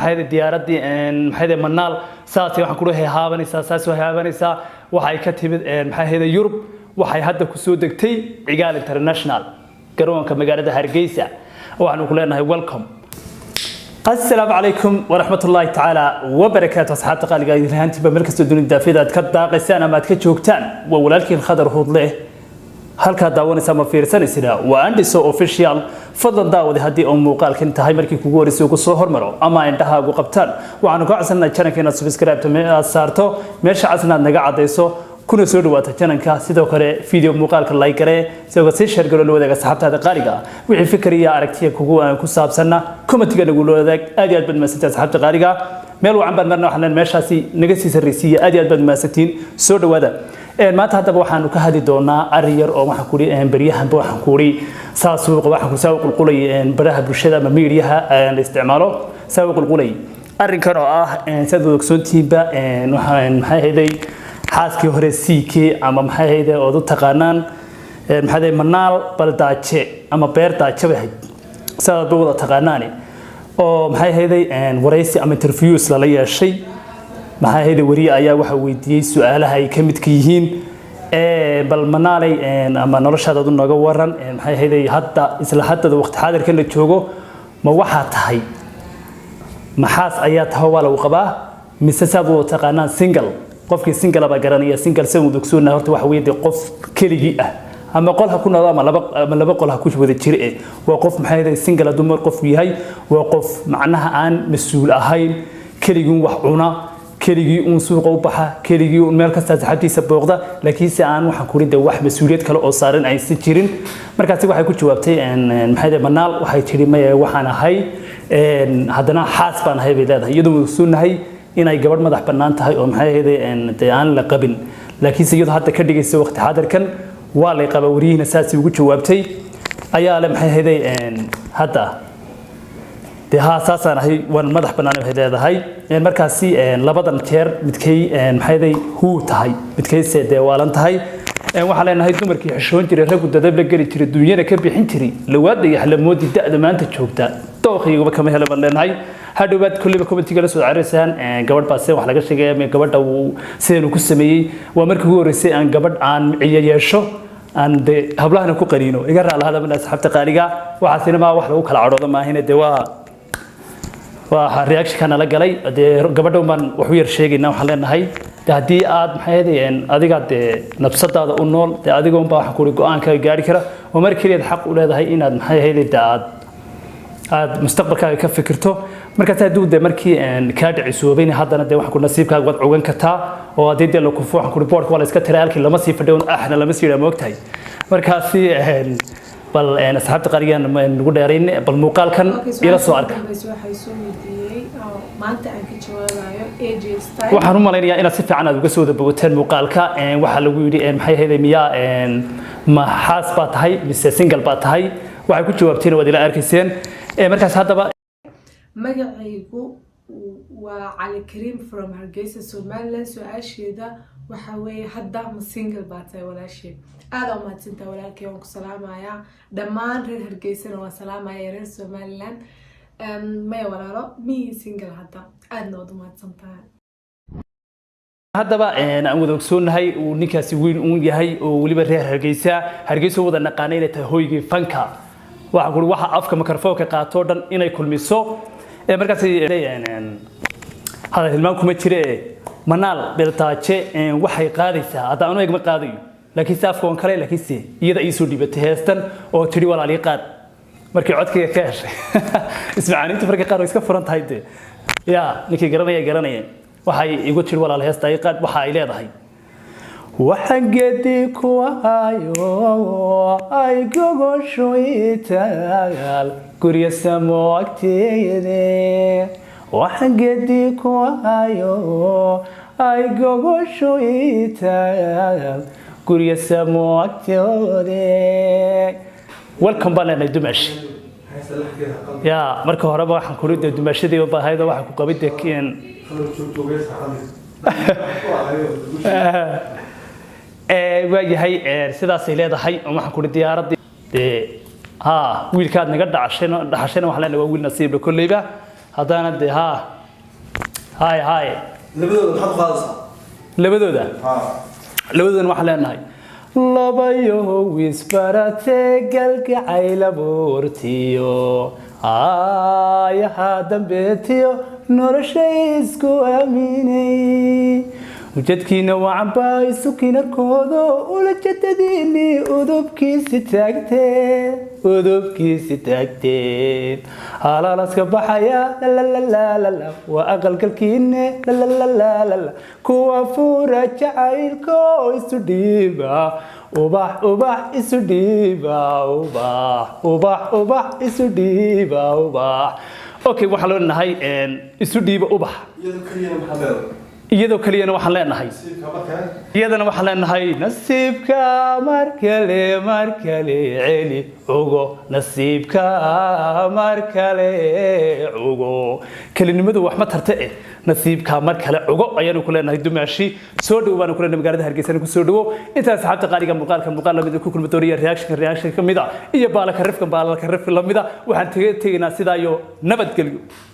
maxay diyaaradii maxay manaal saasi waxaan ku leeyahay haabanaysa saasi way haabanaysa waxay ka timid maxay Yurub waxay hadda ku soo degtay Cigaal International garoonka magaalada Hargeysa waxaan ku leenahay welcome السلام عليكم ورحمة الله تعالى وبركاته أصحاب تقالي قاعدين هانتي بمركز الدنيا الدافئة كذا سنة ما تكجوكتان ولكن خضر هود له هل كداون سما في رسالة سلا وعندي سو أوفيشال فضل داود هدي مقال كنت هاي مركي كوغوري سوق الصهر مرو أما عندها وقبتان وعنو قاعدنا كنا كنا سبسكرايب تمي صارتو مش عزنا نقعد يسو كنا سود وقت كنا كاسيدو كره فيديو مقال كلايك كره سو قصير شير قالوا له أصحاب هذا قارئة وعي فكرية عرفتي كوغو كوساب سنة كم تيجي نقولوا ذاك أديات بد مسات أصحاب قارئة ميلو عم بدنا إحنا ماشاسي نجسي سريسية أديات بد مساتين سود وهذا ما تهدب وحنا كهدي دونا أرير أو ما حكوري بريها بو حكوري ساسوق وحكو سوق القلي برها برشة مميريها الاستعماله سوق القلي أريكنا سدود سنتيبا نحن هذي حاسكي هرسيكي أما هذي أو تقانان هذي منال بلداتشة أما بيرتاتشة بهاي سبب بوضع تقاناني أو هذي ورئيسي أم انترفيوس للي شيء maxay hay'ad wariye ayaa waxa weydiiyay su'aalaha ay kamid ka yihiin bal manaalay ama noloshada naga waran maxay hay'ad hadda isla hadda waqti xaadirkan la joogo ma waxa tahay maxaas ayaa tahay wala uu qabaa mise sababo taqaanaan single qofkii single ba garanaya single soo dugsoona horta waxa weeyday qof keligii ah ama qolha ku noqdo ama laba qolha ku wada jir waa qof maxay hay'ad single dumar qof yahay waa qof macnaha aan mas'uul ahayn keligii wax cuna كليجي أنسوق أو بحة كليجي مركز تزحتي سبوقة لكن سأنا وحكورين ده واحد مسؤوليات كلا أصارن أي ستيرين مركز واحد كل جوابتي إن محيط منال وحي تري ما وحنا هاي هذانا حاسبان هاي بلاد يدوم يسون هاي إن أي جبر ما ده بنان تهاي أم هاي هذا إن تيان لقبل لكن سيد حتى كديجي سوق حاضر كان والله قبورين أساسي وكل جوابتي أيام هاي هذا إن هذا ها أساساً هي والمدح بنانه هذا هاي يعني مركزي لبضن كير متكي محيدي هو تهاي متكي سيد والان تهاي وحالنا هاي دمر كي حشون تري رجل دبل جري تري الدنيا كبي حين تري لو ود يحلم مودي ده ما أنت تشوفته توخي وبكم هلا بلن هاي هادو بعد كل بكم تيجي عرسان قبل بس وحلا قش جاي من قبل أو سين وكسمي ومركب هو رسي عن قبل عن عياشو عند هبلهنا كوكرينو يقرأ على هذا من أصحاب تقاريجا وحسينا ما واحد وكل عروض ما هنا دواء وحرياكش كان على جلي ده قبله من وحوير شيء إنه حلنا هاي ده دي عاد محيدي إن أديك عاد نبسط هذا النول ده أديك هم بحكوا لك أنك جاري كره ومركلي الحق ولا ده هاي إن محيدي ده عاد مستقبل كفكرته مركز هدود ده مركي إن كاد عسوبين هذا ده وحكوا نصيب كاد وضع عوان كتا وهذه ده لو كفوا حكوا ريبورت ولا إسكت رأيك لما صيف دون إحنا لما صير موقتها مركزي بل أنا سحبت قريان نقول دارين بالمقال كان إلى سؤالك. waxaan u maleynayaa inaad si fiican aad uga soo dabawateen muuqaalka waxa lagu yiri maxay hay'ad miya ma xaas ba tahay mise single ba tahay waxay ku jawaabteen wad ila arkayseen markaas hadaba magacaygu waa Cali Karim from Hargeysa Somaliland su'aasheeda waxa weeye hadda ma single ba tahay walaashay aad oo maadsantaa walaalkay waan ku salaamayaa dhammaan reer Hargeysa waa salaamaya reer Somaliland ما يورالو مي سينجل هذا أدنى ضمات سنتها هذا بقى أنا أقول لك سون هاي ونكاسي وين ونجي هاي ولي بريه هرجيسة وده نقانين تهوي فنكا وأقول واحد أفكار مكرفوك قاطردن إنه يكون مسو مركزي يعني هذا الماكو متشري منال بلتاچه وحي قادسة هذا أنا يجمع قادي لكن سافكون كله لكن سي يدا يسودي بتهستن أو تري ولا عليه قاد markii codkayga ka heshay ismaaciinta markii qaar iska furan tahay ya ninkii garanaya waxay igu tir walaal heesta ay qaad waxa ay leedahay waxaan geedii ku hayo ay gogoshoytaal guriga samoogteede waxaan geedii ku hayo ay gogoshoytaal guriga samoogteede welcome bana dumash ya marka hore waxaan ku riday dumashadii oo baahayda waxa ku qabid keen waayahay sidaas ay leedahay waxaan ku riday diyaaradii wiilkaad naga dhacasheen waxa la waa wiil nasiib kullayba haddana dee هاي هاي labadooda maxaad qaadaysaa labadooda ha labadoodana waxaan leenahay labayo wisbarate galgacayl abuurtiyo aayaha dambeetiyo nolosha isku aaminay ujeedkiina waa cambaa isukinarkooda ula jadadiini udubkiisi taagteen halaalaska baxaya lalalala waa aqalgalkiine lalalala kuwa fuura jacaylko isu dhiiba ubax isu dhiiba ubax isu dhiiba okay waxaan leenahay isu dhiiba ubax iyadoo kaliya iyadoo kaliyana maxaa leedahay waxaan leenahay nasiibka markaa iyadana waxaan leenahay nasiibka markale celi ugo nasiibka markale ugo kalinimadu wax ma tarta nasiibka markale ugo ayaanu ku leenahay dumaashi soo dhaw baan ku leenahay magaalada Hargeysa ku soo dhawo intaas saxaabta qaaliga muuqaal lamid ku kulma dooriya reaction kamida iyo baalka rifka lamida waxaan tegaynaa sidaa iyo nabadgelyo